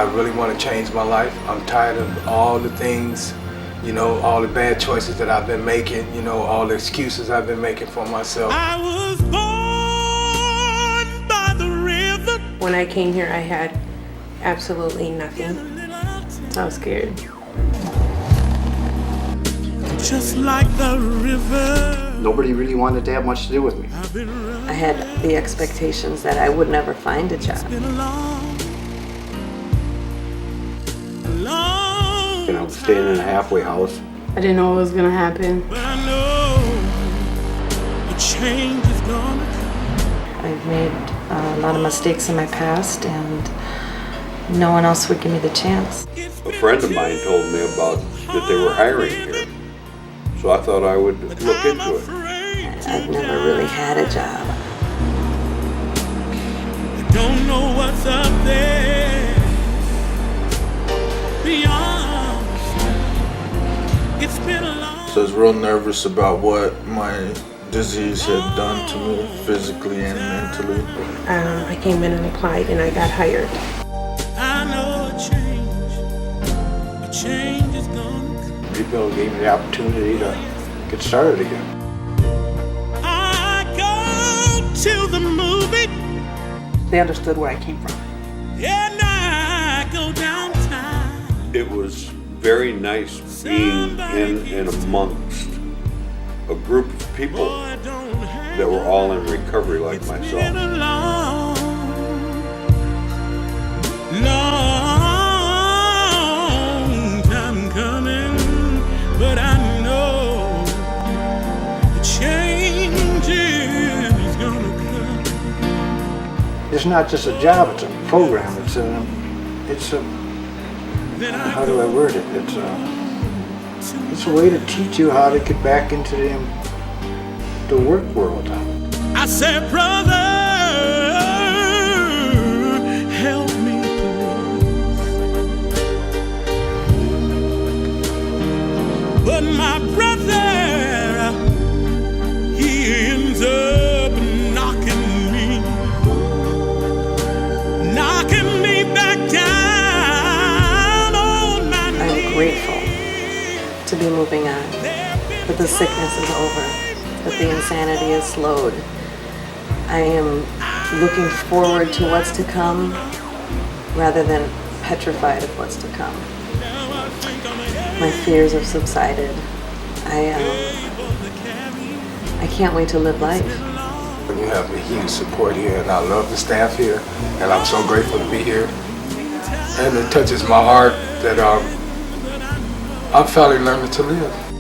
I really want to change my life. I'm tired of all the things, you know, all the bad choices that I've been making, you know, all the excuses I've been making for myself. I was born by the river. When I came here, I had absolutely nothing. I was scared. Just like the river. Nobody really wanted to have much to do with me. I had the expectations that I would never find a job. And I was staying in a halfway house. I didn't know what was gonna happen. But I know the change is gonna come. I've made a lot of mistakes in my past, and no one else would give me the chance. A friend of mine told me about that they were hiring here, so I thought I would look into it. I've never really had a job. I don't know what's up there beyond. It's been a long. So I was real nervous about what my disease had done to me physically and mentally. I came in and applied, and I got hired. I know a change is gonna come. People gave me the opportunity to get started again. I go to the movie, They understood where I came from. and I go downtown. It was very nice being in and amongst a group of people Boy, don't have that were all in recovery like been myself. a long time coming, but I know the change is gonna come. It's not just a job, it's a program. It's a, Then I how do I word it? It's a way to teach you how to get back into the work world. I said, brother, help me, please. But my brother, he ends up knocking me back down on my knees. I'm grateful to be moving on, that the sickness is over, that the insanity is slowed. I am looking forward to what's to come rather than petrified of what's to come. My fears have subsided. I can't wait to live life. You have a huge support here, and I love the staff here, and I'm so grateful to be here. And it touches my heart that I'm finally learning to live.